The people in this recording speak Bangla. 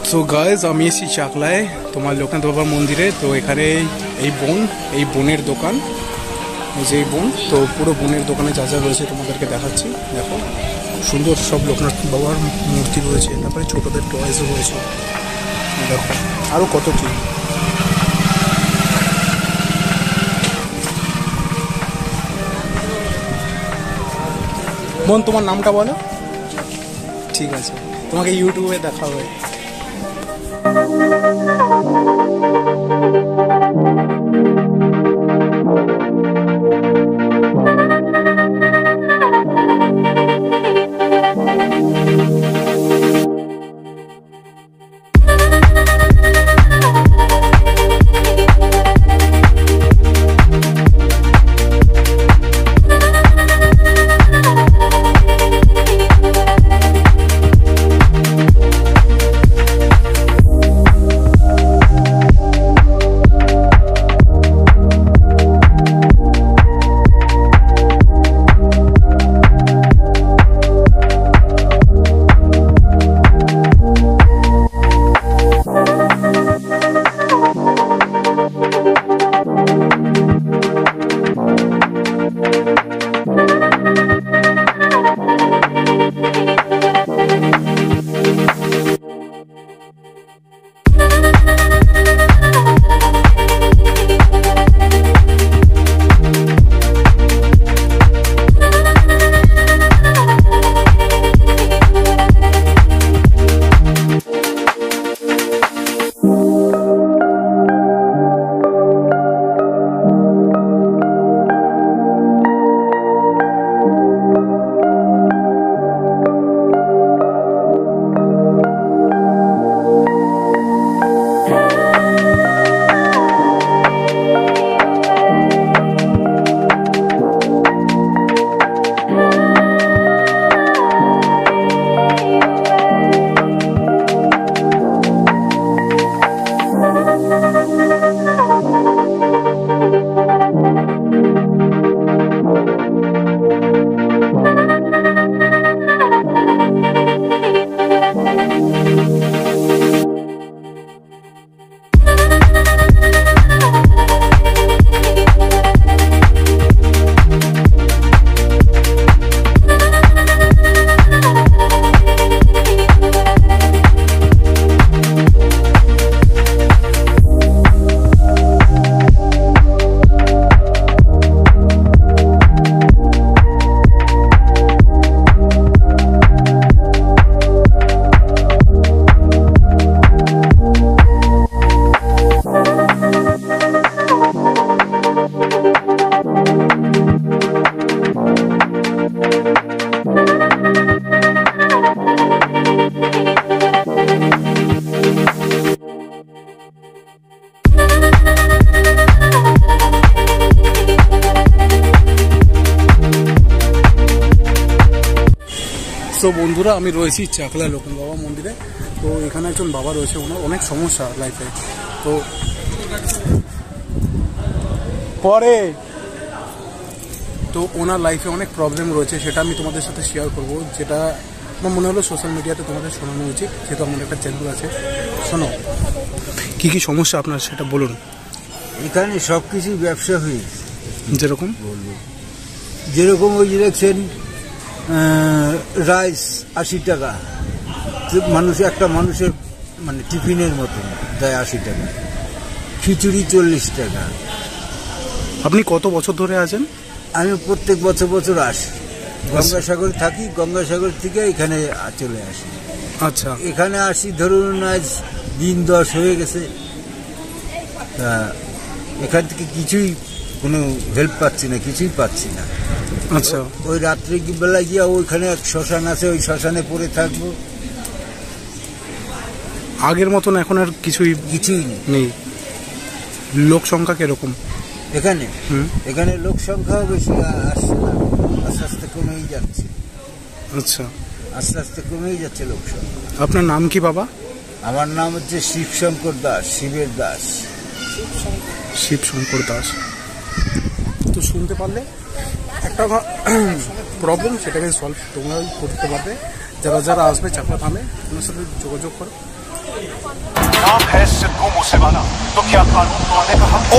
সো গাইজ আমি এসেছি চাকলায় তোমার লোকনাথ বাবার মন্দিরে। তো এখানে এই বোনের দোকান, যে বোন, তো পুরো বোনের দোকানে যা যা রয়েছে তোমাদেরকে দেখাচ্ছি। দেখো সুন্দর সব লোকনাথ বাবার মূর্তি রয়েছে, তারপরে ছোটদের টয়েসও রয়েছে। দেখো আরও কত কি। বোন তোমার নামটা বলো। ঠিক আছে, তোমাকে ইউটিউবে দেখা হবে। তো বন্ধুরা, আমি রয়েছি চাকলা লোকনাথ বাবা মন্দিরে। তো এখানে একজন বাবা রয়েছে, ওনার অনেক সমস্যা লাইফে। তো ওনার লাইফে অনেক প্রবলেম রয়েছে, সেটা আমি তোমাদের সাথে শেয়ার করব। যেটা আমার মনে হলো সোশ্যাল মিডিয়াতে তোমাদের শোনানো উচিত, যেহেতু আমার একটা চ্যানেল আছে। শোনো, কী কী সমস্যা আপনার সেটা বলুন। এখানে সব কিছুই ব্যবসা হয়েছে। যেরকম ওই যে দেখছেন রাইস 80 টাকা, একটা মানুষের মানে টিফিনের মতো দেয় 80 টাকা। খিচুড়ি 40 টাকা। আপনি কত বছর ধরে আছেন? আমি প্রত্যেক বছর আসি, গঙ্গাসাগর থাকি, গঙ্গাসাগর থেকে এখানে চলে আসি। আচ্ছা, এখানে আসি ধরুন আজ দিন 10 হয়ে গেছে। তা এখান থেকে কিছুই কোনো হেল্প পাচ্ছি না, কিছুই পাচ্ছি না। আচ্ছা, ওই রাত্রে বেলা গিয়া ওইখানে এক শ্মশান আছে, ওই শ্মশানে পড়ে থাকবো। আগের মতন এখন আর কিছুই নেই। লোক সংখ্যা কিরকম এখানে? লোক সংখ্যাও বেশি আসছে না, আস্তে আস্তে কমেই যাচ্ছে। আচ্ছা, আস্তে আস্তে কমেই যাচ্ছে লোক সংখ্যা। আপনার নাম কি বাবা? আমার নাম হচ্ছে শিবশঙ্কর দাস, শিবের দাস। শিবশঙ্কর দাস। তো শুনতে পারলে একটা প্রবলেম, সেটাকে সলভ তোমরা করতে পারবে। যারা আসবে চাকলা থামে ওনার সাথে যোগাযোগ করো। नाम है सिद्धू मूसेवाला, तो क्या कानून तोड़ने का हक?